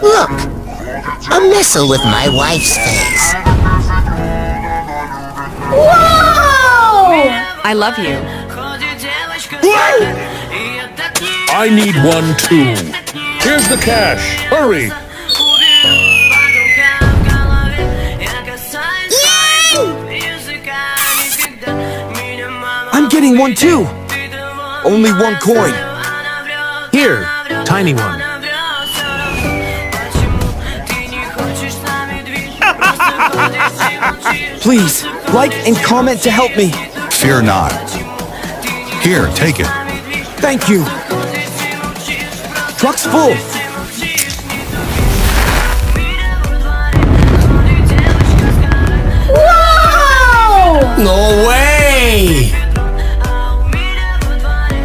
Look, a missile with my wife's face. Whoa! I love you. I need one too. Here's the cash. Hurry! I'm getting one too. Only one coin. Here, tiny one. Please, like and comment to help me. Fear not. Here, take it. Thank you. Truck's full. Whoa! No way!